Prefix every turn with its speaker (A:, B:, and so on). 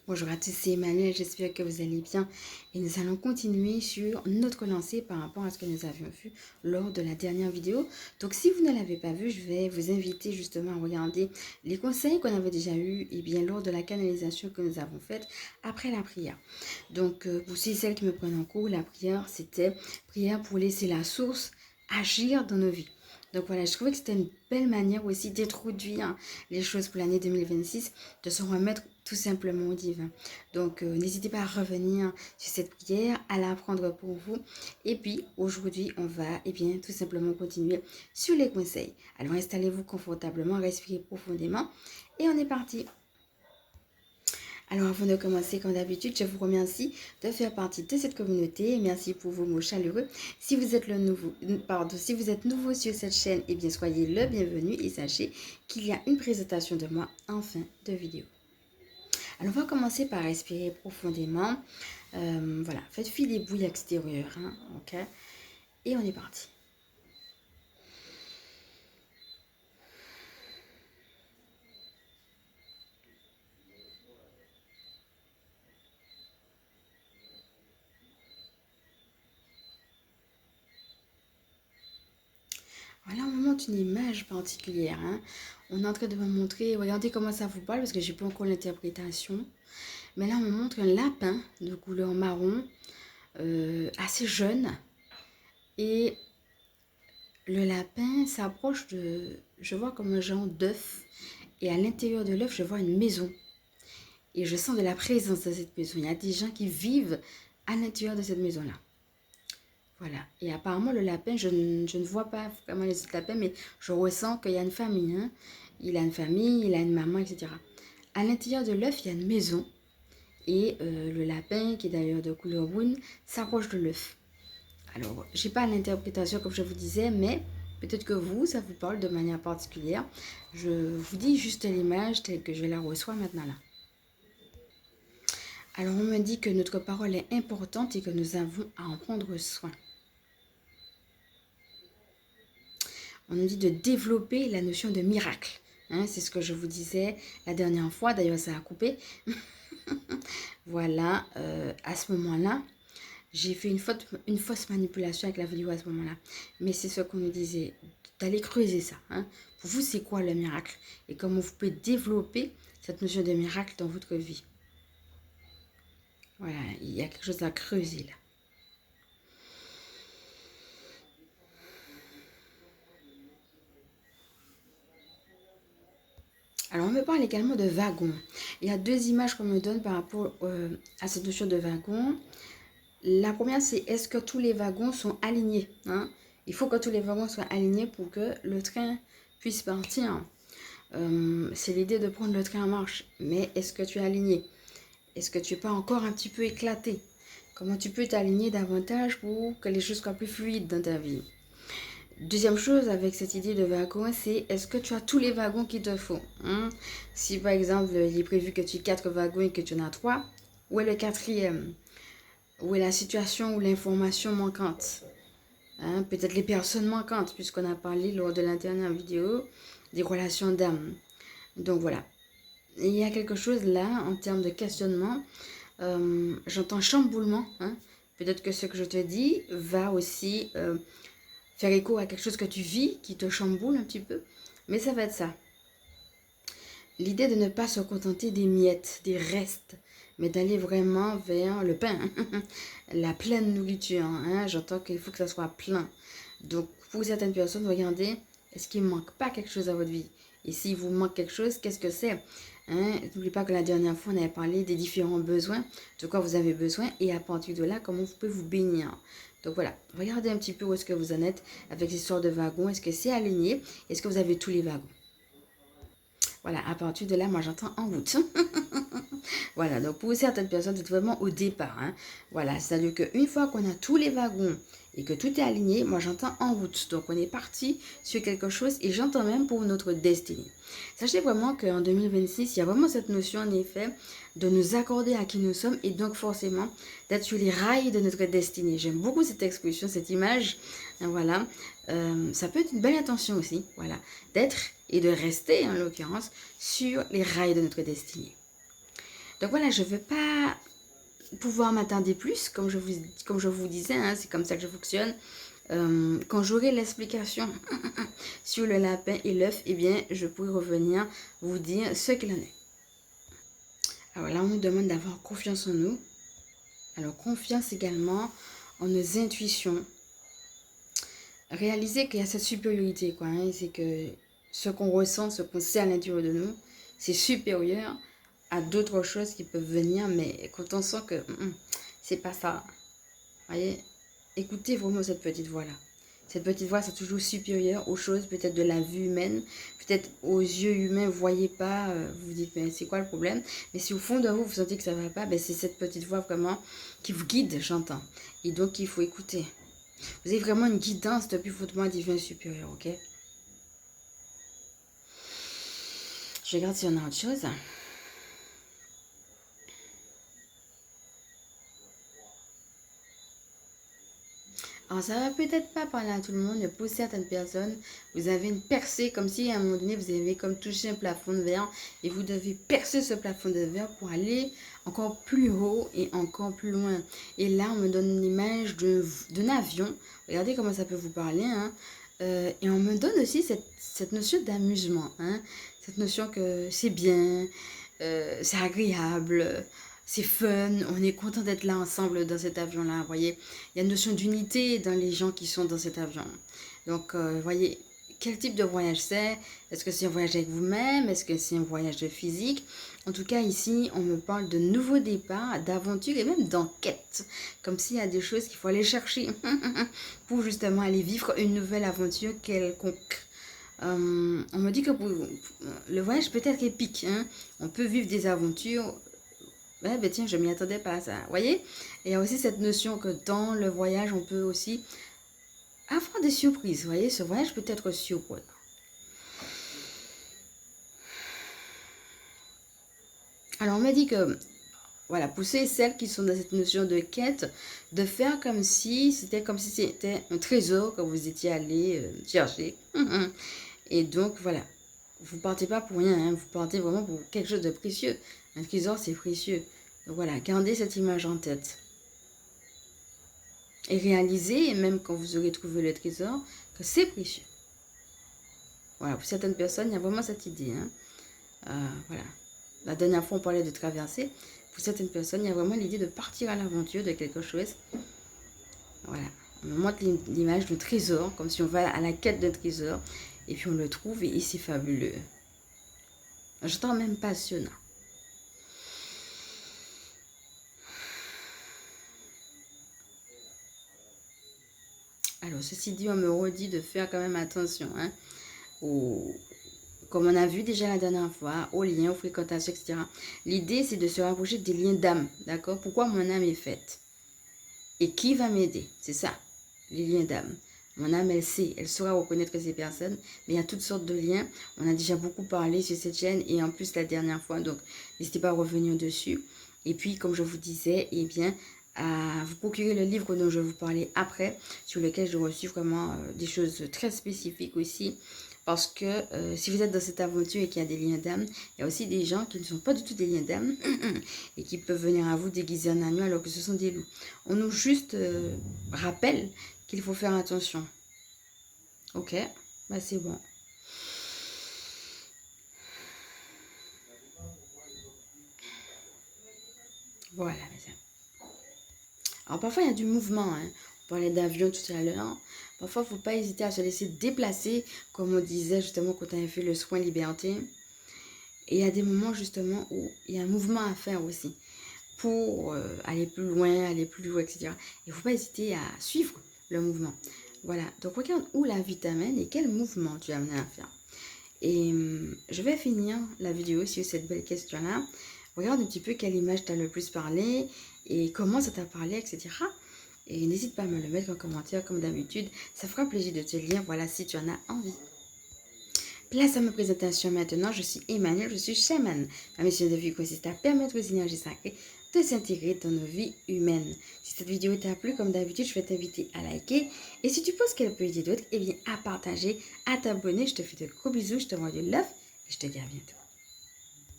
A: Bonjour à tous, c'est Emmanuel, j'espère que vous allez bien et nous allons continuer sur notre lancée par rapport à ce que nous avions vu lors de la dernière vidéo. Donc si vous ne l'avez pas vu, je vais vous inviter justement à regarder les conseils qu'on avait déjà eus et bien lors de la canalisation que nous avons faite après la prière. Donc pour celles qui me prennent en cours, la prière c'était prière pour laisser la source agir dans nos vies. Donc voilà, je trouvais que c'était une belle manière aussi d'introduire les choses pour l'année 2026, de se remettre tout simplement au divin. Donc n'hésitez pas à revenir sur cette prière, à la prendre pour vous. Et puis aujourd'hui, on va bien tout simplement continuer sur les conseils. Alors installez-vous confortablement, respirez profondément et on est parti. Alors avant de commencer, comme d'habitude, je vous remercie de faire partie de cette communauté. Merci pour vos mots chaleureux. Si vous êtes si vous êtes nouveau sur cette chaîne, bien soyez le bienvenu et sachez qu'il y a une présentation de moi en fin de vidéo. Alors on va commencer par respirer profondément. Voilà, faites fi des bruits extérieurs, hein, ok? Et on est parti. Voilà, on me montre une image particulière. Hein. On est en train de me montrer, regardez comment ça vous parle parce que j'ai pas encore l'interprétation. Mais là, on me montre un lapin de couleur marron, assez jeune. Et le lapin s'approche de, je vois comme un genre d'œuf. Et à l'intérieur de l'œuf, je vois une maison. Et je sens de la présence de cette maison. Il y a des gens qui vivent à l'intérieur de cette maison-là. Voilà. Et apparemment, le lapin, je ne vois pas vraiment les autres lapins, mais je ressens qu'il y a une famille. Hein. Il a une famille, il a une maman, etc. À l'intérieur de l'œuf, il y a une maison. Et le lapin, qui est d'ailleurs de couleur brune, s'approche de l'œuf. Alors, je n'ai pas l'interprétation comme je vous disais, mais peut-être que vous, ça vous parle de manière particulière. Je vous dis juste l'image telle que je la reçois maintenant là. Alors, on me dit que notre parole est importante et que nous avons à en prendre soin. On nous dit de développer la notion de miracle. Hein, c'est ce que je vous disais la dernière fois. D'ailleurs, ça a coupé. Voilà, à ce moment-là, j'ai fait une fausse manipulation avec la vidéo à ce moment-là. Mais c'est ce qu'on nous disait, d'aller creuser ça. Hein. Pour vous, c'est quoi le miracle? Et comment vous pouvez développer cette notion de miracle dans votre vie? Voilà, il y a quelque chose à creuser là. Alors, on me parle également de wagon. Il y a deux images qu'on me donne par rapport à cette notion de wagon. La première, c'est est-ce que tous les wagons sont alignés, hein? Il faut que tous les wagons soient alignés pour que le train puisse partir. C'est l'idée de prendre le train en marche. Mais est-ce que tu es aligné? Est-ce que tu n'es pas encore un petit peu éclaté? Comment tu peux t'aligner davantage pour que les choses soient plus fluides dans ta vie? Deuxième chose avec cette idée de wagons, c'est est-ce que tu as tous les wagons qu'il te faut, hein? Si par exemple, il est prévu que tu aies 4 wagons et que tu en as 3, où est le quatrième? Où est la situation ou l'information manquante? Hein? Peut-être les personnes manquantes, puisqu'on a parlé lors de la dernière vidéo des relations d'âme. Donc voilà. Et il y a quelque chose là, en termes de questionnement. J'entends chamboulement. Hein? Peut-être que ce que je te dis va aussi faire écho à quelque chose que tu vis, qui te chamboule un petit peu. Mais ça va être ça. L'idée de ne pas se contenter des miettes, des restes, mais d'aller vraiment vers le pain, la pleine nourriture. Hein? J'entends qu'il faut que ça soit plein. Donc, pour certaines personnes, regardez, est-ce qu'il ne manque pas quelque chose à votre vie? Et s'il vous manque quelque chose, qu'est-ce que c'est? Hein? N'oubliez pas que la dernière fois, on avait parlé des différents besoins, de quoi vous avez besoin, et à partir de là, comment vous pouvez vous bénir. Donc voilà, regardez un petit peu où est-ce que vous en êtes avec l'histoire de wagons. Est-ce que c'est aligné? Est-ce que vous avez tous les wagons? Voilà, à partir de là, moi j'entends en route. Voilà, donc pour certaines personnes, c'est vraiment au départ. Hein. Voilà, c'est-à-dire qu'une fois qu'on a tous les wagons et que tout est aligné, moi j'entends en route. Donc on est parti sur quelque chose et j'entends même pour notre destinée. Sachez vraiment qu'en 2026, il y a vraiment cette notion en effet de nous accorder à qui nous sommes et donc forcément d'être sur les rails de notre destinée. J'aime beaucoup cette expression, cette image. Voilà, ça peut être une belle intention aussi, voilà, d'être et de rester en l'occurrence sur les rails de notre destinée. Donc voilà, je ne veux pas pouvoir m'attarder plus, comme je vous disais, hein, c'est comme ça que je fonctionne. Quand j'aurai l'explication sur le lapin et l'œuf, eh bien, je pourrai revenir vous dire ce qu'il en est. Alors là, on nous demande d'avoir confiance en nous. Alors, confiance également en nos intuitions. Réaliser qu'il y a cette supériorité, quoi. Hein, c'est que ce qu'on ressent, ce qu'on sait à l'intérieur de nous, c'est supérieur à d'autres choses qui peuvent venir, mais quand on sent que c'est pas ça, voyez, écoutez vraiment cette petite voix-là. Cette petite voix, c'est toujours supérieur aux choses, peut-être de la vue humaine, peut-être aux yeux humains, vous ne voyez pas, vous vous dites, mais c'est quoi le problème? Mais si au fond de vous, vous sentez que ça ne va pas, ben c'est cette petite voix vraiment qui vous guide, j'entends. Et donc, il faut écouter. Vous avez vraiment une guidance depuis votre moi divin supérieur, ok? Je regarde si on a autre chose. Alors, ça va peut-être pas parler à tout le monde, mais pour certaines personnes, vous avez une percée, comme si à un moment donné, vous avez comme touché un plafond de verre et vous devez percer ce plafond de verre pour aller encore plus haut et encore plus loin. Et là, on me donne une image d'un avion. Regardez comment ça peut vous parler. Hein. Et on me donne aussi cette notion d'amusement. Hein. Cette notion que c'est bien, c'est agréable. C'est fun, on est content d'être là ensemble dans cet avion-là, vous voyez. Il y a une notion d'unité dans les gens qui sont dans cet avion. Donc, vous voyez, quel type de voyage c'est? Est-ce que c'est un voyage avec vous-même? Est-ce que c'est un voyage de physique? En tout cas, ici, on me parle de nouveaux départs, d'aventures et même d'enquête. Comme s'il y a des choses qu'il faut aller chercher pour justement aller vivre une nouvelle aventure quelconque. On me dit que le voyage peut être épique. Hein? On peut vivre des aventures. Ouais, ben tiens, je m'y attendais pas à ça. Vous voyez? Et il y a aussi cette notion que dans le voyage, on peut aussi avoir des surprises. Vous voyez? Ce voyage peut être surprenant. Alors, on m'a dit que, voilà, pour ceux et celles qui sont dans cette notion de quête, de faire comme si c'était un trésor que vous étiez allé chercher. Et donc, voilà. Vous partez pas pour rien, hein, vous partez vraiment pour quelque chose de précieux. Un trésor, c'est précieux. Donc voilà, gardez cette image en tête. Et réalisez, même quand vous aurez trouvé le trésor, que c'est précieux. Voilà, pour certaines personnes, il y a vraiment cette idée. Hein. Voilà. La dernière fois, on parlait de traverser. Pour certaines personnes, il y a vraiment l'idée de partir à l'aventure de quelque chose. Voilà. On me montre l'image d'un trésor, comme si on va à la quête d'un trésor. Et puis on le trouve et c'est fabuleux. Je trouve même passionnant. Alors, ceci dit, on me redit de faire quand même attention, hein, comme on a vu déjà la dernière fois, aux liens, aux fréquentations, etc. L'idée, c'est de se rapprocher des liens d'âme, d'accord? Pourquoi mon âme est faite? Et qui va m'aider? C'est ça, les liens d'âme. Mon âme, elle sait, elle saura reconnaître ces personnes, mais il y a toutes sortes de liens. On a déjà beaucoup parlé sur cette chaîne, et en plus la dernière fois, donc n'hésitez pas à revenir dessus. Et puis, comme je vous disais, eh bien, à vous procurer le livre dont je vais vous parler après, sur lequel j'ai reçu vraiment des choses très spécifiques aussi. Parce que si vous êtes dans cette aventure et qu'il y a des liens d'âme, il y a aussi des gens qui ne sont pas du tout des liens d'âme et qui peuvent venir à vous déguiser en agneau alors que ce sont des loups. On nous juste rappelle qu'il faut faire attention. Ok, bah c'est bon. Voilà, mes amis. Alors parfois il y a du mouvement, hein. On parlait d'avion tout à l'heure. Parfois il ne faut pas hésiter à se laisser déplacer, comme on disait justement quand on avait fait le soin liberté. Et il y a des moments justement où il y a un mouvement à faire aussi pour aller plus loin, aller plus haut, etc. Il ne faut pas hésiter à suivre le mouvement. Voilà, donc regarde où la vie t'amène et quel mouvement tu es amené à faire. Et je vais finir la vidéo sur cette belle question-là. Regarde un petit peu quelle image t'a le plus parlé et comment ça t'a parlé, etc. Et n'hésite pas à me le mettre en commentaire comme d'habitude. Ça fera plaisir de te lire, voilà, si tu en as envie. Place à ma présentation maintenant. Je suis Emmanuel, je suis chaman. Ma mission de vie consiste à permettre aux énergies sacrées de s'intégrer dans nos vies humaines. Si cette vidéo t'a plu, comme d'habitude, je vais t'inviter à liker. Et si tu penses qu'elle peut aider d'autres, eh bien à partager, à t'abonner. Je te fais de gros bisous, je te envoie du love et je te dis à bientôt.